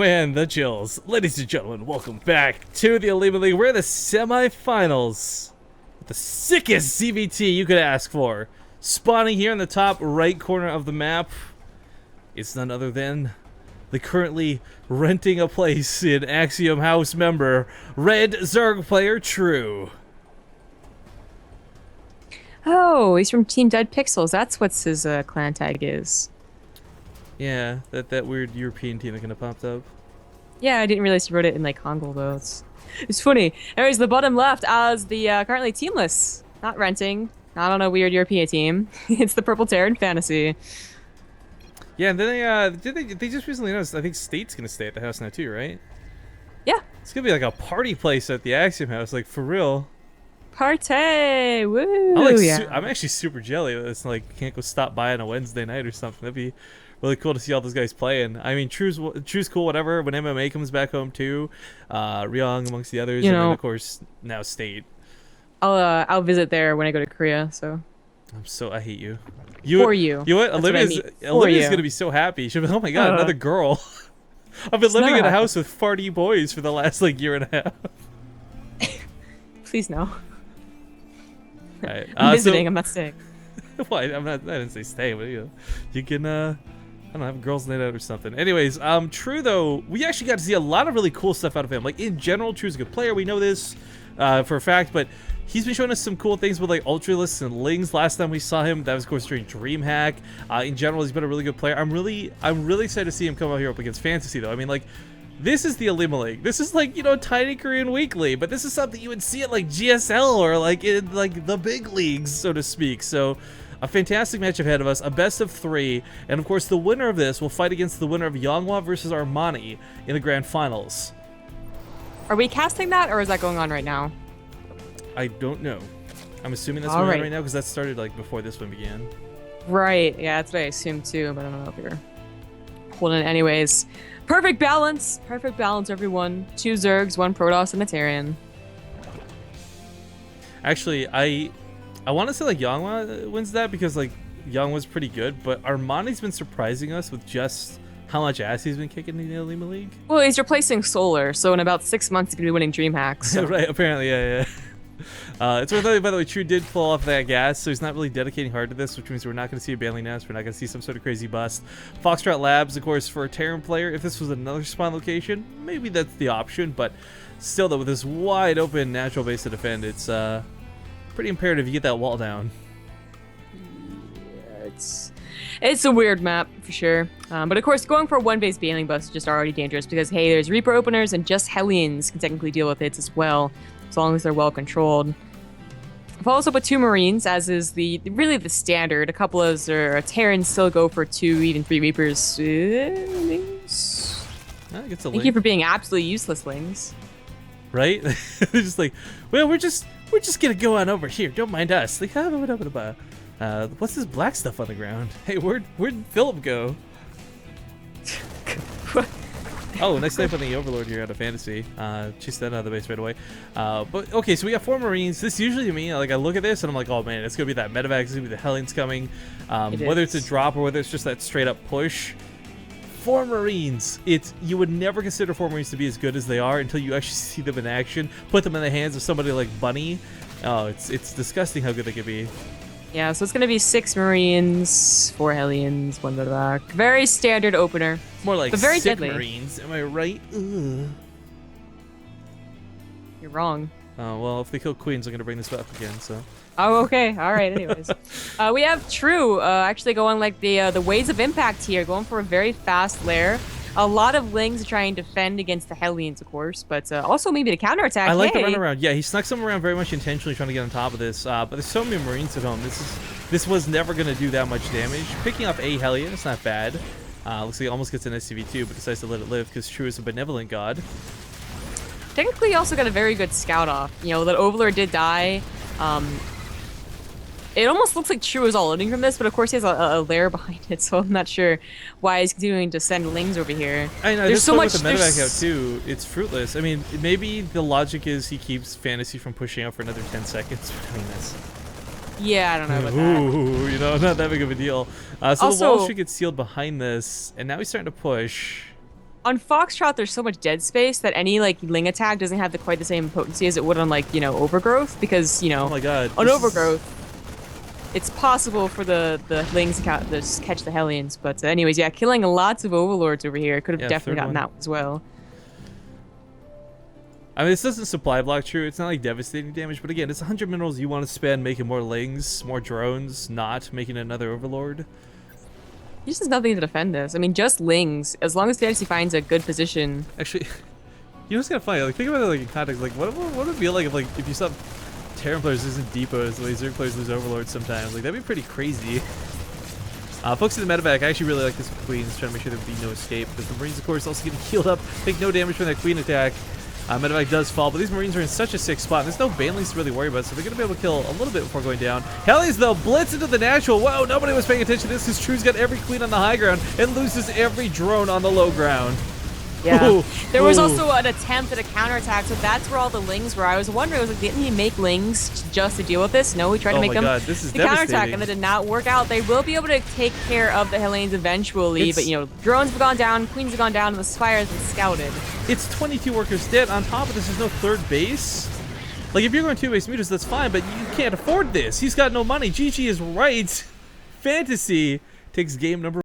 Man, the chills. Ladies and gentlemen, welcome back to the OlimoLeague. We're in the semifinals. The sickest CVT you could ask for. Spawning here in the top right corner of the map. It's none other than the currently renting a place in Axiom House member, Red Zerg player True. Oh, he's from Team Dead Pixels. That's what his clan tag is. Yeah, that weird European team that kind of popped up. Yeah, I didn't realize he wrote it in like Hangul though. It's funny. Anyways, the bottom left as the currently teamless, not renting, not on a weird European team. It's the Purple Terran Fantasy. Yeah, and then they just recently announced, I think State's gonna stay at the house now too, right? Yeah. It's gonna be like a party place at the Axiom House, like for real. Party! Woo! I'm actually super jelly that it's like can't go stop by on a Wednesday night or something. That'd be really cool to see all those guys playing. I mean, True's cool, whatever. When MMA comes back home too, Ryong amongst the others, and then of course now State. I'll visit there when I go to Korea. So. I hate you. For you. You know what? Olivia's gonna be so happy. She'll be, oh my god, another girl. I've been living in a house with farty boys for the last like year and a half. Please no. Right. I'm visiting. I'm not staying. Well, I didn't say stay, but you can I don't know, have a girls' night out or something. Anyways, True though, we actually got to see a lot of really cool stuff out of him. Like in general, True's a good player. We know this for a fact, but he's been showing us some cool things with like Ultralisks and Lings. Last time we saw him, that was of course during DreamHack. In general, he's been a really good player. I'm really excited to see him come out here up against Fantasy though. I mean, like, this is the OlimoLeague. This is like, you know, Tiny Korean Weekly, but this is something you would see at like GSL or like in like the big leagues, so to speak. So a fantastic match ahead of us, a best of 3, and of course the winner of this will fight against the winner of Yonghwa versus Armani in the grand finals. Are we casting that, or is that going on right now? I don't know. I'm assuming that's going on right now because that started like before this one began. Right, yeah, that's what I assumed too, but I don't know if you're holding it anyways. Perfect balance, everyone. 2 Zergs, 1 Protoss, and a Terran. Actually, I want to say like Yonghwa wins that because like Yonghwa's pretty good, but Armani's been surprising us with just how much ass he's been kicking in the OlimoLeague. Well, he's replacing Solar, so in about 6 months he's gonna be winning DreamHack. So. Right, apparently, yeah. It's worth noting, by the way, True did pull off that gas, so he's not really dedicating hard to this, which means we're not going to see a Bailey Nest, we're not going to see some sort of crazy bust. Foxtrot Labs, of course, for a Terran player, if this was another spawn location, maybe that's the option, but still, though, with this wide open natural base to defend, it's pretty imperative you get that wall down. Yeah, it's a weird map, for sure. But of course, going for a 1 base Baneling bust is just already dangerous, because, hey, there's Reaper openers, and just Hellions can technically deal with hits as well, as long as they're well controlled. I've also put 2 Marines, as is really the standard. A couple of Terrans still go for 2, even 3 Reapers. Thank you for being absolutely useless, Lings. Right? They're just like, well, we're just gonna go on over here. Don't mind us. Like, what's this black stuff on the ground? Hey, where'd Philip go? Oh, nice snipe on the Overlord here out of Fantasy. Chased that out of the base right away. But okay, so we got 4 Marines. This usually to me, like I look at this and I'm like, oh man, it's gonna be that medevac. It's gonna be the Hellions coming. Whether it's a drop or whether it's just that straight up push. 4 Marines. You would never consider 4 Marines to be as good as they are until you actually see them in action. Put them in the hands of somebody like Bunny. Oh, it's disgusting how good they could be. Yeah, so it's gonna be 6 Marines, 4 Hellions, 1 medevac. Very standard opener. More like but very 6 deadly. Marines. Am I right? Ugh. You're wrong. Oh, well, if they kill Queens, I'm going to bring this up again, so. Oh, okay. All right, anyways. We have True actually going like the Ways of Impact here, going for a very fast lair. A lot of Lings trying to defend against the Hellions, of course, but also maybe to counterattack. I like the runaround. Yeah, he snuck some around very much intentionally trying to get on top of this, but there's so many Marines at home. This was never going to do that much damage. Picking up a Hellion, it's not bad. Looks like he almost gets an SCV-2, but decides to let it live because True is a benevolent god. Technically, he also got a very good scout off. You know, that Overlord did die. It almost looks like True is all loading from this, but of course he has a lair behind it, so I'm not sure why he's continuing to send Lings over here. I know, there's so much with the medevac out too, it's fruitless. I mean, maybe the logic is he keeps Fantasy from pushing out for another 10 seconds. I mean, that's... Yeah, I don't know about that. Ooh, you know, not that big of a deal. So also, the wall should get sealed behind this, and now he's starting to push. On Foxtrot, there's so much dead space that any like Ling attack doesn't have quite the same potency as it would on like Overgrowth, because Oh my god. on Overgrowth it's possible for the Lings to just catch the Hellions. But anyways, yeah, killing lots of Overlords over here could have definitely gotten that as well. I mean, this doesn't supply block true. It's not like devastating damage, but again, it's 100 minerals you want to spend making more Lings, more drones, not making another Overlord. He just has nothing to defend this. I mean, just Lings. As long as Fantasy finds a good position. Actually, you know what's kind of funny? Like, think about it like in context. Like, what would it feel like if you saw Terran players losing depots the way Zerg players lose Overlords sometimes? Like, that'd be pretty crazy. Focusing the medevac, I actually really like this with Queens, trying to make sure there would be no escape, because the Marines, of course, also getting healed up, take no damage from that Queen attack. Medevac does fall, but these Marines are in such a sick spot. There's no Banelings to really worry about, so they're going to be able to kill a little bit before going down. Hellies, though, blitz into the natural. Whoa, nobody was paying attention to this because True's got every Queen on the high ground and loses every drone on the low ground. Yeah. Ooh, there was ooh. also an attempt at a counterattack, so that's where all the Lings were. I was wondering, I was like, didn't he make Lings just to deal with this? No, he tried to make them God, this is the counterattack, devastating. and that did not work out. They will be able to take care of the Hellions eventually, but drones have gone down, Queens have gone down, and the Spire has been scouted. It's 22 workers dead. On top of this, there's no third base. Like, if you're going 2-base meters, that's fine, but you can't afford this. He's got no money. GG is right. Fantasy takes game number